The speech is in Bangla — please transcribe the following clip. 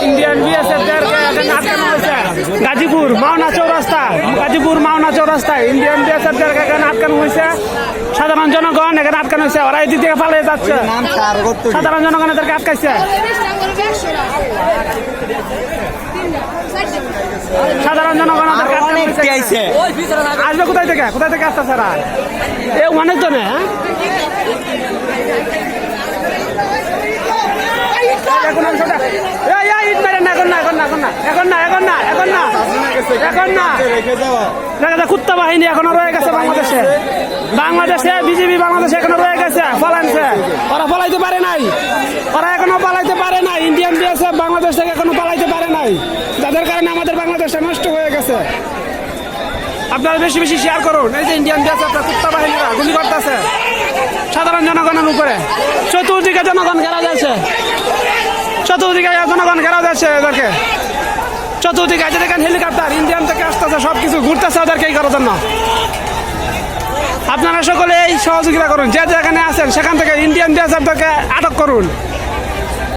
ইন্ডিয়ান বিএসএফদেরকে এখানে আটকানো হয়েছে গাজীপুর মাওনা চৌরাস্তায় ইন্ডিয়ান বিএসএফদেরকে এখানে আটকানো হয়েছে। সাধারণ জনগণ এখানে আটকানো হয়েছে, ওরা এই দিক থেকে পালিয়ে যাচ্ছে। সাধারণ জনগণ এদেরকে আটকাইছে। সাধারণ জনগণ আসবে কোথায় থেকে আসতে স্যার? এ অনেক জনে কুত্তা বাহিনী এখনো রয়ে গেছে বাংলাদেশে বিজেপি বাংলাদেশে এখনো রয়ে গেছে, পালাইছে। ওরা পালাইতে পারে নাই, ওরা এখনো পালাইতে পারে নাই। ইন্ডিয়ান বিএসএফ বাংলাদেশ থেকে এখনো পালাইতে পারে নাই, যাদের কারণে আমাদের বাংলাদেশটা নষ্ট হয়ে গেছে। আপনারা বেশি বেশি শেয়ার করুন। এই যে ইন্ডিয়ান বিএসএফ কুত্তা বাহিনীরা গুলি করতেছে সাধারণ জনগণের উপরে। চতুর্দিকে জনগণ ঘেরা যাচ্ছে, এদেরকে চতুর্দিকে দেখেন হেলিকপ্টার ইন্ডিয়ান থেকে আসতেছে, সবকিছু ঘুরতেছে ওদেরকে এই করার জন্য। আপনারা সকলে এই সহযোগিতা করুন, যে যেখানে আছেন সেখান থেকে ইন্ডিয়ান বিএসএফকে আটক করুন।